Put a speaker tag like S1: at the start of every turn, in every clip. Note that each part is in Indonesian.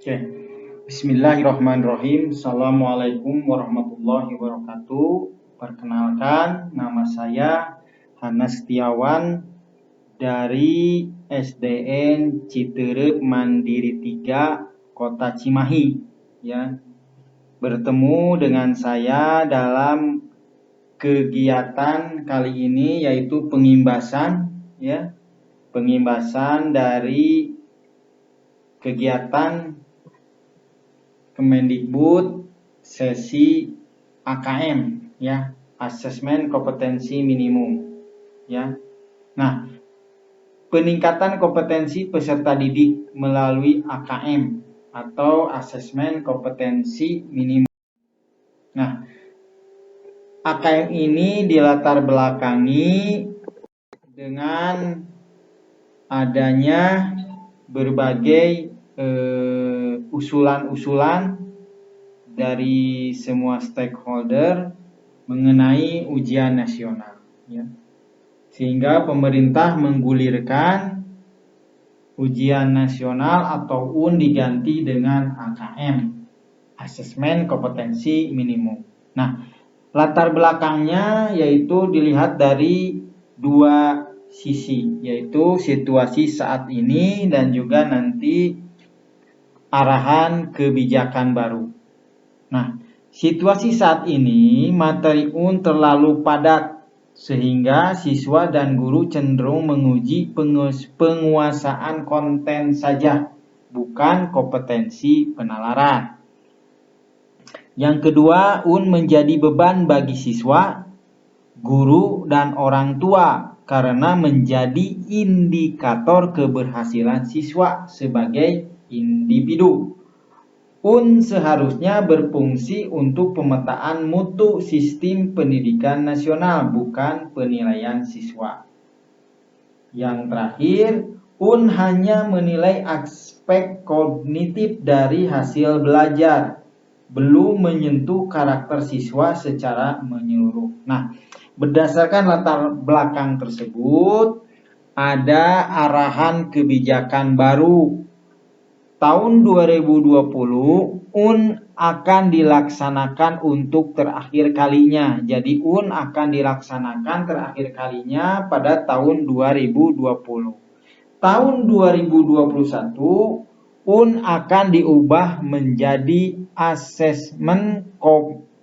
S1: Oke, Bismillahirrahmanirrahim. Assalamualaikum warahmatullahi wabarakatuh. Perkenalkan, nama saya Hanas Setiawan dari SDN Citerep Mandiri 3, Kota Cimahi. Ya, bertemu dengan saya dalam kegiatan kali ini yaitu pengimbasan, ya, pengimbasan dari kegiatan Kemendikbud sesi AKM, ya, asesmen kompetensi minimum, ya. Nah, peningkatan kompetensi peserta didik melalui AKM atau asesmen kompetensi minimum. Nah, AKM ini dilatar belakangi dengan adanya berbagai usulan-usulan dari semua stakeholder mengenai ujian nasional, ya. Sehingga pemerintah menggulirkan ujian nasional atau UN diganti dengan AKM, asesmen kompetensi minimum. Nah, latar belakangnya yaitu dilihat dari dua sisi, yaitu situasi saat ini dan juga nanti arahan kebijakan baru. Nah, situasi saat ini materi UN terlalu padat sehingga siswa dan guru cenderung menguji penguasaan konten saja, bukan kompetensi penalaran. Yang kedua, UN menjadi beban bagi siswa, guru, dan orang tua karena menjadi indikator keberhasilan siswa sebagai individu. UN seharusnya berfungsi untuk pemetaan mutu sistem pendidikan nasional, bukan penilaian siswa. Yang terakhir, UN hanya menilai aspek kognitif dari hasil belajar, belum menyentuh karakter siswa secara menyeluruh. Nah, berdasarkan latar belakang tersebut, ada arahan kebijakan baru. Tahun 2020 UN akan dilaksanakan untuk terakhir kalinya. Jadi UN akan dilaksanakan terakhir kalinya pada tahun 2020. Tahun 2021 UN akan diubah menjadi asesmen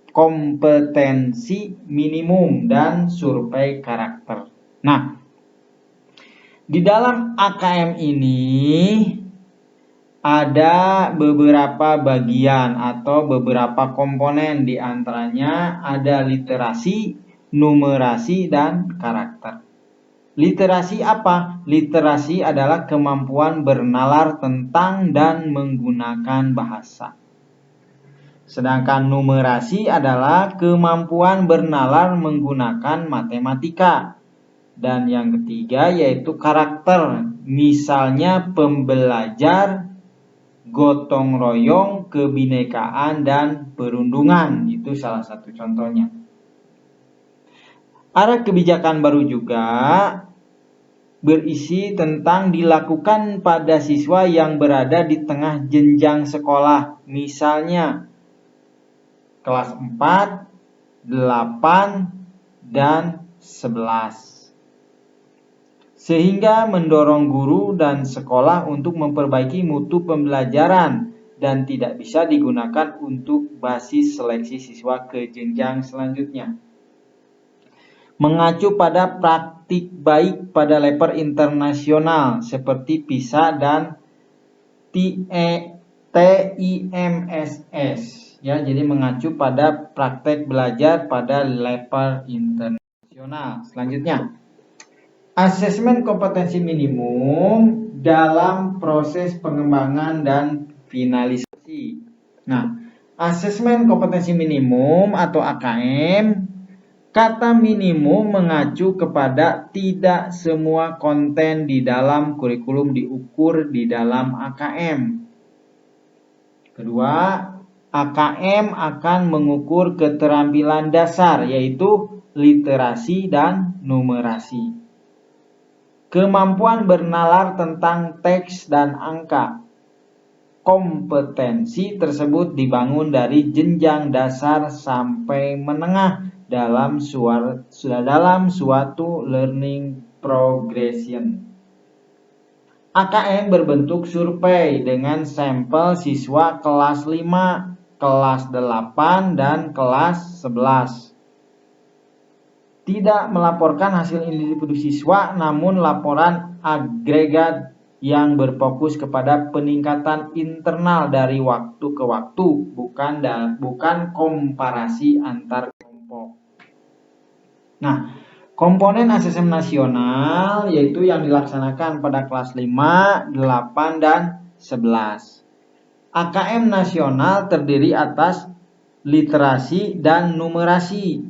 S1: kompetensi minimum dan survei karakter. Nah, di dalam AKM ini ada beberapa bagian atau beberapa komponen, di antaranya ada literasi, numerasi, dan karakter. Literasi apa? Literasi adalah kemampuan bernalar tentang dan menggunakan bahasa. Sedangkan numerasi adalah kemampuan bernalar menggunakan matematika. Dan yang ketiga yaitu karakter, misalnya pembelajar, gotong royong, kebinekaan, dan perundungan. Itu salah satu contohnya. Arah kebijakan baru juga berisi tentang dilakukan pada siswa yang berada di tengah jenjang sekolah, misalnya kelas 4, 8, dan 11. Sehingga mendorong guru dan sekolah untuk memperbaiki mutu pembelajaran dan tidak bisa digunakan untuk basis seleksi siswa ke jenjang selanjutnya. Mengacu pada praktik baik pada level internasional seperti PISA dan TIMSS, ya, jadi mengacu pada praktek belajar pada level internasional. Selanjutnya, asesmen kompetensi minimum dalam proses pengembangan dan finalisasi. Nah, asesmen kompetensi minimum atau AKM, kata minimum mengacu kepada tidak semua konten di dalam kurikulum diukur di dalam AKM. Kedua, AKM akan mengukur keterampilan dasar yaitu literasi dan numerasi. Kemampuan bernalar tentang teks dan angka. kompetensi tersebut dibangun dari jenjang dasar sampai menengah dalam suatu learning progression. AKM berbentuk survei dengan sampel siswa kelas 5, kelas 8, dan kelas 11. Tidak melaporkan hasil individu siswa, namun laporan agregat yang berfokus kepada peningkatan internal dari waktu ke waktu, bukan komparasi antar kelompok. Nah, komponen asesmen nasional yaitu yang dilaksanakan pada kelas 5, 8, dan 11. AKM nasional terdiri atas literasi dan numerasi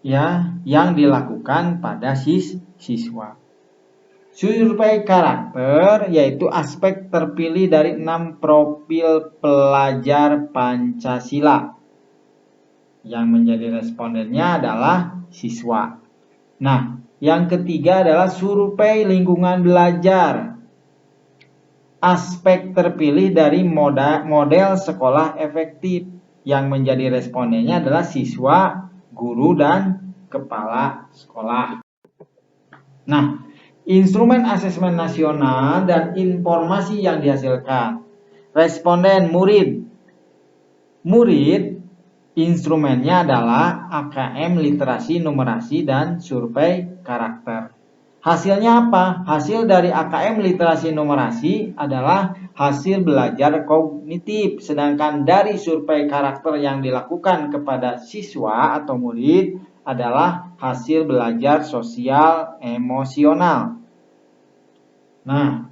S1: yang dilakukan pada siswa. Survei karakter yaitu aspek terpilih dari 6 profil pelajar Pancasila. Yang menjadi respondennya adalah siswa. Nah, yang ketiga adalah survei lingkungan belajar. Aspek terpilih dari model sekolah efektif. Yang menjadi respondennya adalah siswa, guru, dan kepala sekolah. Nah, instrumen asesmen nasional dan informasi yang dihasilkan. Responden murid. Instrumennya adalah AKM literasi, numerasi, dan survei karakter. Hasilnya apa? Hasil dari AKM literasi numerasi adalah hasil belajar kognitif, sedangkan dari survei karakter yang dilakukan kepada siswa atau murid adalah hasil belajar sosial emosional. Nah,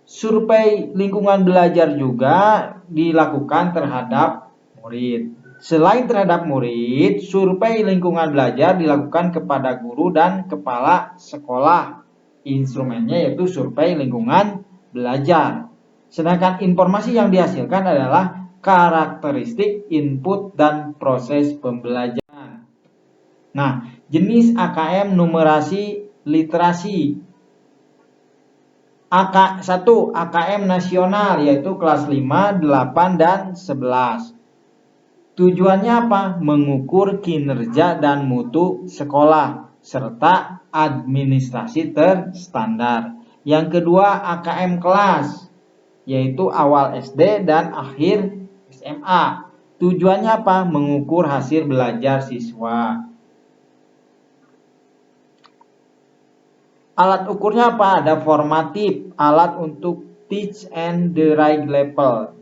S1: survei lingkungan belajar juga dilakukan terhadap murid. Selain terhadap murid, survei lingkungan belajar dilakukan kepada guru dan kepala sekolah. Instrumennya yaitu survei lingkungan belajar. Sedangkan informasi yang dihasilkan adalah karakteristik input dan proses pembelajaran. Nah, jenis AKM numerasi literasi. 1. AKM nasional yaitu kelas 5, 8, dan 11. Tujuannya apa? Mengukur kinerja dan mutu sekolah serta administrasi terstandar. Yang kedua, AKM kelas yaitu awal SD dan akhir SMA. Tujuannya apa? Mengukur hasil belajar siswa. Alat ukurnya apa? Ada formatif, alat untuk teach and the right level.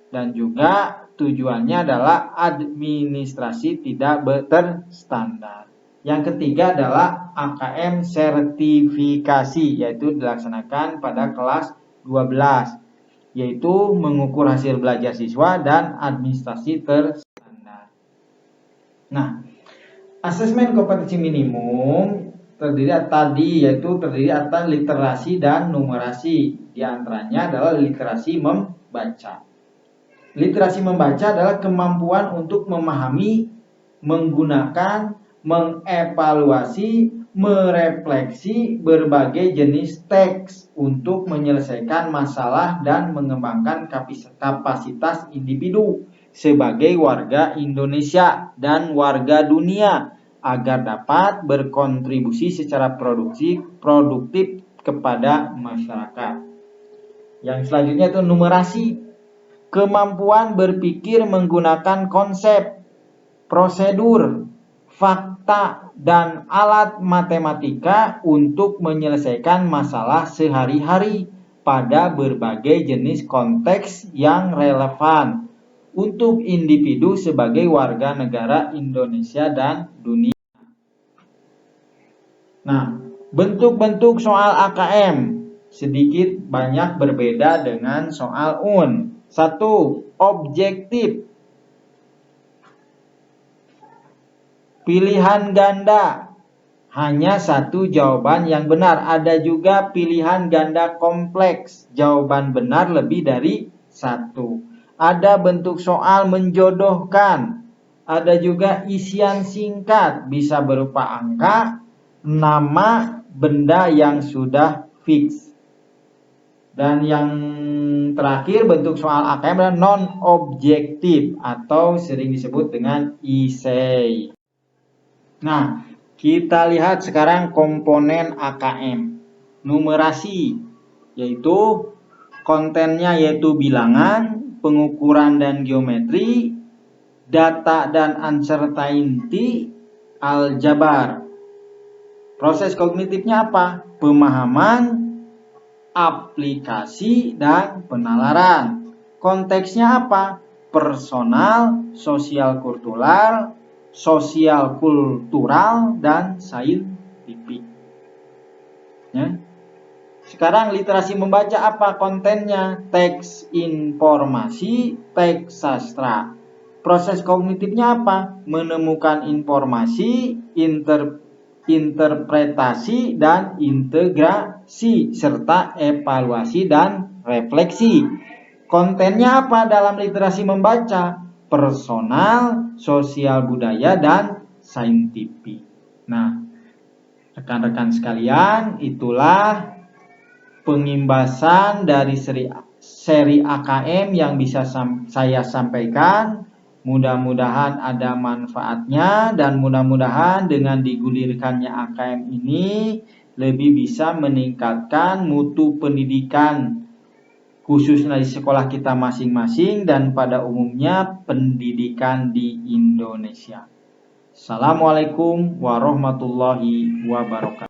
S1: Dan juga tujuannya adalah administrasi tidak terstandar. Yang ketiga adalah AKM sertifikasi, yaitu dilaksanakan pada kelas 12, yaitu mengukur hasil belajar siswa dan administrasi terstandar. Nah, asesmen kompetensi minimum terdiri atas literasi dan numerasi. Di antaranya adalah literasi membaca. Literasi membaca adalah kemampuan untuk memahami, menggunakan, mengevaluasi, merefleksi berbagai jenis teks untuk menyelesaikan masalah dan mengembangkan kapasitas individu sebagai warga Indonesia dan warga dunia agar dapat berkontribusi secara produktif kepada masyarakat. Yang selanjutnya itu numerasi. Kemampuan berpikir menggunakan konsep, prosedur, fakta, dan alat matematika untuk menyelesaikan masalah sehari-hari pada berbagai jenis konteks yang relevan untuk individu sebagai warga negara Indonesia dan dunia. Nah, bentuk-bentuk soal AKM sedikit banyak berbeda dengan soal UN. 1. Objektif. Pilihan ganda. Hanya satu jawaban yang benar. Ada juga pilihan ganda kompleks. Jawaban benar lebih dari satu. Ada bentuk soal menjodohkan. Ada juga isian singkat. Bisa berupa angka, nama, benda yang sudah fix. Dan yang terakhir bentuk soal AKM adalah non-objektif atau sering disebut dengan essay. Nah, kita lihat sekarang komponen AKM. Numerasi, yaitu kontennya yaitu bilangan, pengukuran dan geometri, data dan uncertainty, aljabar. Proses kognitifnya apa? Pemahaman, aplikasi, dan penalaran. Konteksnya apa? Personal, sosial kultural, dan saintifik. Ya. Sekarang literasi membaca apa kontennya? Teks informasi, teks sastra. Proses kognitifnya apa? Menemukan informasi, interpretasi, dan integrasi, serta evaluasi dan refleksi. Kontennya apa dalam literasi membaca? Personal, sosial budaya, dan saintifik. Nah, rekan-rekan sekalian, itulah pengimbasan dari seri AKM yang bisa saya sampaikan. Mudah-mudahan ada manfaatnya dan mudah-mudahan dengan digulirkannya AKM ini lebih bisa meningkatkan mutu pendidikan khususnya di sekolah kita masing-masing dan pada umumnya pendidikan di Indonesia. Assalamualaikum warahmatullahi wabarakatuh.